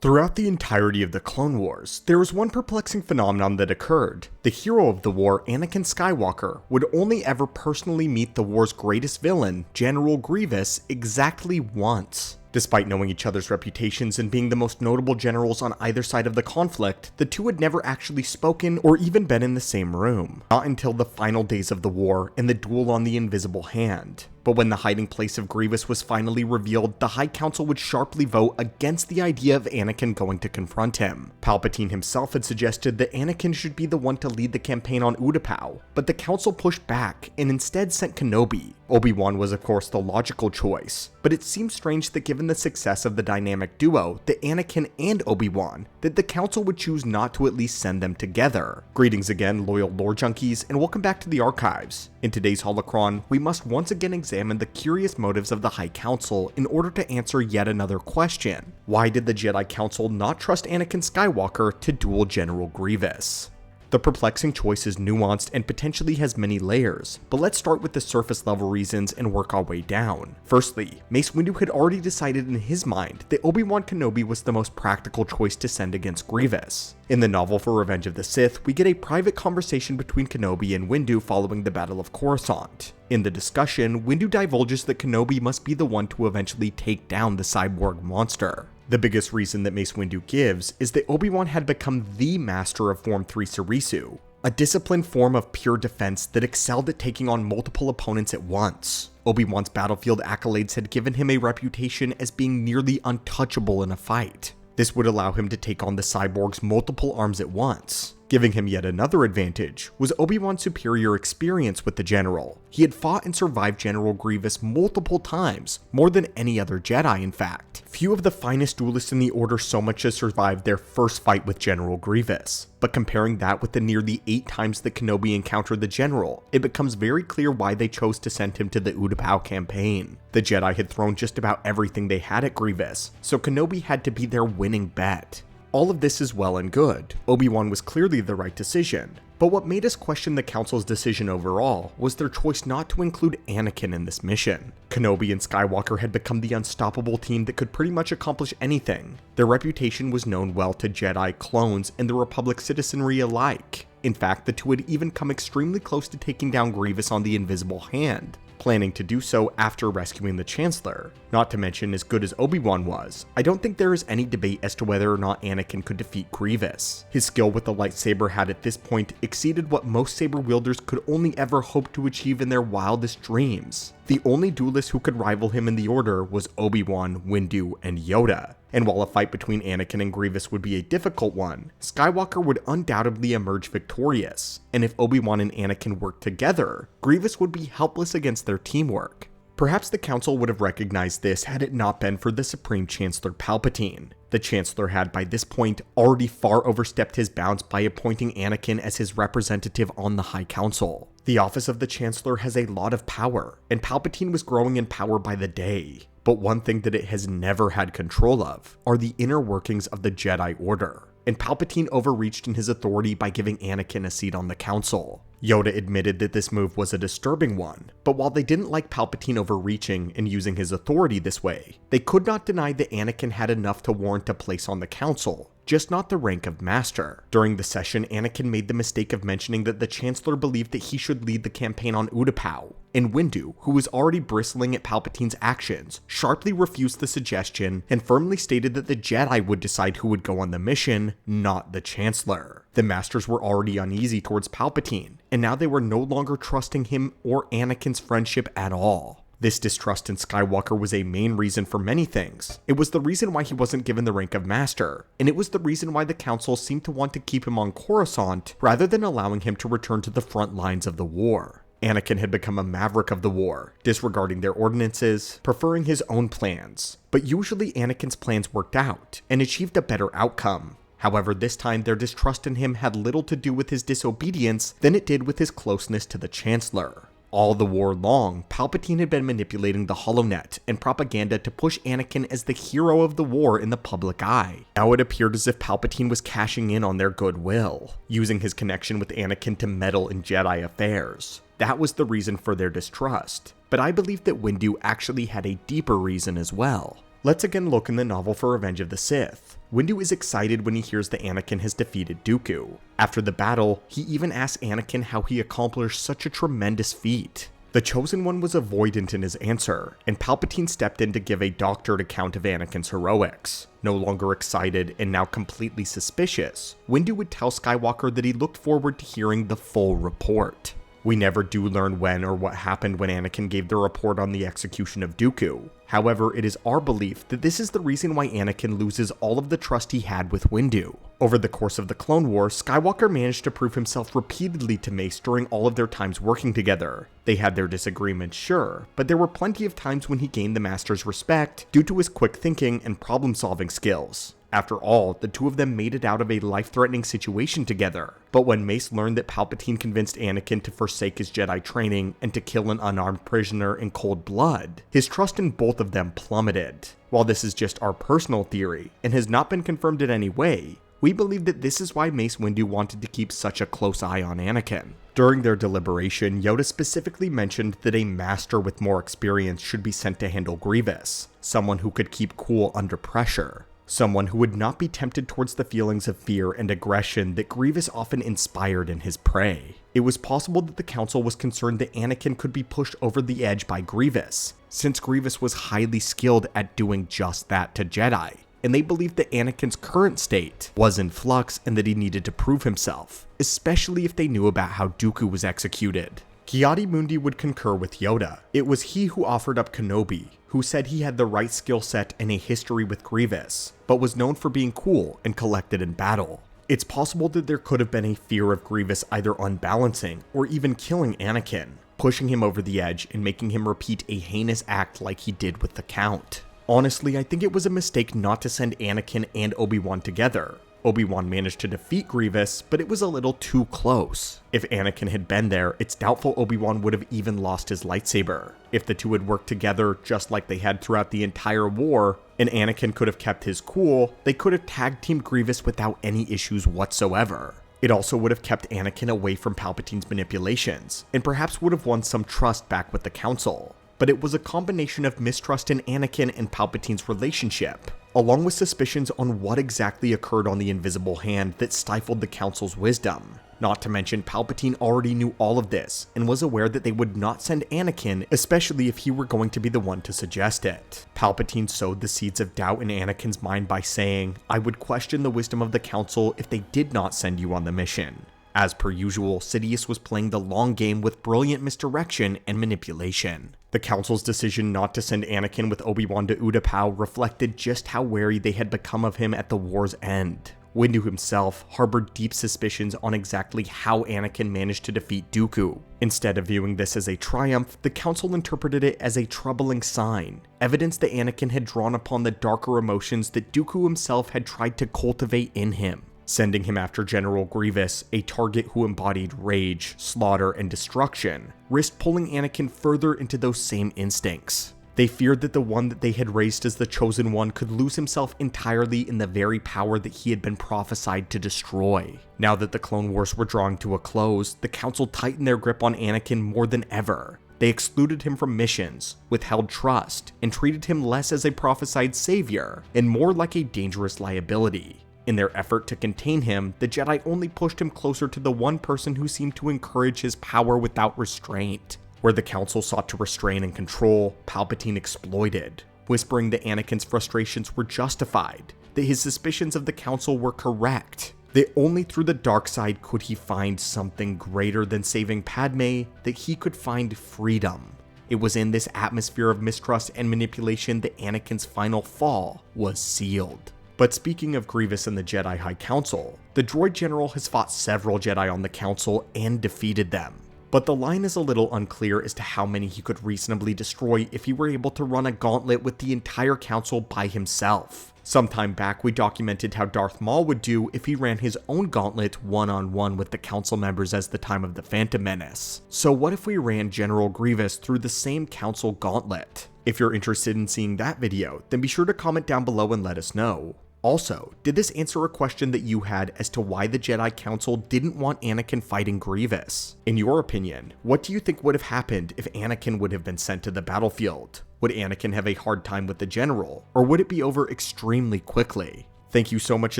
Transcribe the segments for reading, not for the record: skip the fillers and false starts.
Throughout the entirety of the Clone Wars, there was one perplexing phenomenon that occurred. The hero of the war, Anakin Skywalker, would only ever personally meet the war's greatest villain, General Grievous, exactly once. Despite knowing each other's reputations and being the most notable generals on either side of the conflict, the two had never actually spoken or even been in the same room. Not until the final days of the war and the duel on the Invisible Hand. But when the hiding place of Grievous was finally revealed, the High Council would sharply vote against the idea of Anakin going to confront him. Palpatine himself had suggested that Anakin should be the one to lead the campaign on Utapau, but the Council pushed back and instead sent Kenobi. Obi-Wan was of course the logical choice, but it seemed strange that given the success of the dynamic duo, that Anakin and Obi-Wan, that the Council would choose not to at least send them together. Greetings again, loyal lore junkies, and welcome back to the archives. In today's holocron, we must once again examine the curious motives of the High Council in order to answer yet another question. Why did the Jedi Council not trust Anakin Skywalker to duel General Grievous? The perplexing choice is nuanced and potentially has many layers, but let's start with the surface level reasons and work our way down. Firstly, Mace Windu had already decided in his mind that Obi-Wan Kenobi was the most practical choice to send against Grievous. In the novel for Revenge of the Sith, we get a private conversation between Kenobi and Windu following the Battle of Coruscant. In the discussion, Windu divulges that Kenobi must be the one to eventually take down the cyborg monster. The biggest reason that Mace Windu gives is that Obi-Wan had become the master of Form 3 Surisu, a disciplined form of pure defense that excelled at taking on multiple opponents at once. Obi-Wan's battlefield accolades had given him a reputation as being nearly untouchable in a fight. This would allow him to take on the cyborg's multiple arms at once. Giving him yet another advantage was Obi-Wan's superior experience with the general. He had fought and survived General Grievous multiple times, more than any other Jedi in fact. Few of the finest duelists in the Order so much as survived their first fight with General Grievous, but comparing that with the nearly 8 times that Kenobi encountered the general, it becomes very clear why they chose to send him to the Utapau campaign. The Jedi had thrown just about everything they had at Grievous, so Kenobi had to be their winning bet. All of this is well and good. Obi-Wan was clearly the right decision, but what made us question the Council's decision overall was their choice not to include Anakin in this mission. Kenobi and Skywalker had become the unstoppable team that could pretty much accomplish anything. Their reputation was known well to Jedi, clones, and the Republic citizenry alike. In fact, the two had even come extremely close to taking down Grievous on the Invisible Hand, planning to do so after rescuing the Chancellor. Not to mention, as good as Obi-Wan was, I don't think there is any debate as to whether or not Anakin could defeat Grievous. His skill with the lightsaber had at this point exceeded what most saber wielders could only ever hope to achieve in their wildest dreams. The only duelist who could rival him in the Order was Obi-Wan, Windu, and Yoda. And while a fight between Anakin and Grievous would be a difficult one, Skywalker would undoubtedly emerge victorious, and if Obi-Wan and Anakin worked together, Grievous would be helpless against their teamwork. Perhaps the Council would have recognized this had it not been for the Supreme Chancellor Palpatine. The Chancellor had by this point already far overstepped his bounds by appointing Anakin as his representative on the High Council. The office of the Chancellor has a lot of power, and Palpatine was growing in power by the day. But one thing that it has never had control of are the inner workings of the Jedi Order, and Palpatine overreached in his authority by giving Anakin a seat on the Council. Yoda admitted that this move was a disturbing one, but while they didn't like Palpatine overreaching and using his authority this way, they could not deny that Anakin had enough to warrant a place on the Council, just not the rank of Master. During the session, Anakin made the mistake of mentioning that the Chancellor believed that he should lead the campaign on Utapau, and Windu, who was already bristling at Palpatine's actions, sharply refused the suggestion and firmly stated that the Jedi would decide who would go on the mission, not the Chancellor. The Masters were already uneasy towards Palpatine, and now they were no longer trusting him or Anakin's friendship at all. This distrust in Skywalker was a main reason for many things. It was the reason why he wasn't given the rank of Master, and it was the reason why the Council seemed to want to keep him on Coruscant rather than allowing him to return to the front lines of the war. Anakin had become a maverick of the war, disregarding their ordinances, preferring his own plans. But usually Anakin's plans worked out and achieved a better outcome. However, this time their distrust in him had little to do with his disobedience than it did with his closeness to the Chancellor. All the war long, Palpatine had been manipulating the HoloNet and propaganda to push Anakin as the hero of the war in the public eye. Now it appeared as if Palpatine was cashing in on their goodwill, using his connection with Anakin to meddle in Jedi affairs. That was the reason for their distrust, but I believe that Windu actually had a deeper reason as well. Let's again look in the novel for Revenge of the Sith. Windu is excited when he hears that Anakin has defeated Dooku. After the battle, he even asks Anakin how he accomplished such a tremendous feat. The Chosen One was avoidant in his answer, and Palpatine stepped in to give a doctored account of Anakin's heroics. No longer excited and now completely suspicious, Windu would tell Skywalker that he looked forward to hearing the full report. We never do learn when or what happened when Anakin gave the report on the execution of Dooku. However, it is our belief that this is the reason why Anakin loses all of the trust he had with Windu. Over the course of the Clone Wars, Skywalker managed to prove himself repeatedly to Mace during all of their times working together. They had their disagreements, sure, but there were plenty of times when he gained the Master's respect due to his quick thinking and problem-solving skills. After all, the two of them made it out of a life-threatening situation together. But when Mace learned that Palpatine convinced Anakin to forsake his Jedi training and to kill an unarmed prisoner in cold blood, his trust in both of them plummeted. While this is just our personal theory, and has not been confirmed in any way, we believe that this is why Mace Windu wanted to keep such a close eye on Anakin. During their deliberation, Yoda specifically mentioned that a master with more experience should be sent to handle Grievous, someone who could keep cool under pressure. Someone who would not be tempted towards the feelings of fear and aggression that Grievous often inspired in his prey. It was possible that the Council was concerned that Anakin could be pushed over the edge by Grievous, since Grievous was highly skilled at doing just that to Jedi, and they believed that Anakin's current state was in flux and that he needed to prove himself, especially if they knew about how Dooku was executed. Ki-Adi-Mundi would concur with Yoda. It was he who offered up Kenobi, who said he had the right skill set and a history with Grievous, but was known for being cool and collected in battle. It's possible that there could have been a fear of Grievous either unbalancing or even killing Anakin, pushing him over the edge and making him repeat a heinous act like he did with the Count. Honestly, I think it was a mistake not to send Anakin and Obi-Wan together. Obi-Wan managed to defeat Grievous, but it was a little too close. If Anakin had been there, it's doubtful Obi-Wan would have even lost his lightsaber. If the two had worked together just like they had throughout the entire war, and Anakin could have kept his cool, they could have tag-teamed Grievous without any issues whatsoever. It also would have kept Anakin away from Palpatine's manipulations, and perhaps would have won some trust back with the Council. But it was a combination of mistrust in Anakin and Palpatine's relationship, along with suspicions on what exactly occurred on the Invisible Hand that stifled the Council's wisdom. Not to mention, Palpatine already knew all of this, and was aware that they would not send Anakin, especially if he were going to be the one to suggest it. Palpatine sowed the seeds of doubt in Anakin's mind by saying, "I would question the wisdom of the Council if they did not send you on the mission." As per usual, Sidious was playing the long game with brilliant misdirection and manipulation. The Council's decision not to send Anakin with Obi-Wan to Utapau reflected just how wary they had become of him at the war's end. Windu himself harbored deep suspicions on exactly how Anakin managed to defeat Dooku. Instead of viewing this as a triumph, the Council interpreted it as a troubling sign, evidence that Anakin had drawn upon the darker emotions that Dooku himself had tried to cultivate in him. Sending him after General Grievous, a target who embodied rage, slaughter, and destruction, risked pulling Anakin further into those same instincts. They feared that the one that they had raised as the Chosen One could lose himself entirely in the very power that he had been prophesied to destroy. Now that the Clone Wars were drawing to a close, the Council tightened their grip on Anakin more than ever. They excluded him from missions, withheld trust, and treated him less as a prophesied savior, and more like a dangerous liability. In their effort to contain him, the Jedi only pushed him closer to the one person who seemed to encourage his power without restraint. Where the Council sought to restrain and control, Palpatine exploited, whispering that Anakin's frustrations were justified, that his suspicions of the Council were correct, that only through the dark side could he find something greater than saving Padme, that he could find freedom. It was in this atmosphere of mistrust and manipulation that Anakin's final fall was sealed. But speaking of Grievous and the Jedi High Council, the droid general has fought several Jedi on the Council and defeated them. But the line is a little unclear as to how many he could reasonably destroy if he were able to run a gauntlet with the entire Council by himself. Sometime back we documented how Darth Maul would do if he ran his own gauntlet one-on-one with the Council members as the time of the Phantom Menace. So what if we ran General Grievous through the same Council gauntlet? If you're interested in seeing that video, then be sure to comment down below and let us know. Also, did this answer a question that you had as to why the Jedi Council didn't want Anakin fighting Grievous? In your opinion, what do you think would have happened if Anakin would have been sent to the battlefield? Would Anakin have a hard time with the general, or would it be over extremely quickly? Thank you so much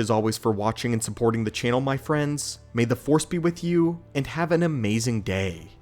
as always for watching and supporting the channel, my friends. May the Force be with you, and have an amazing day.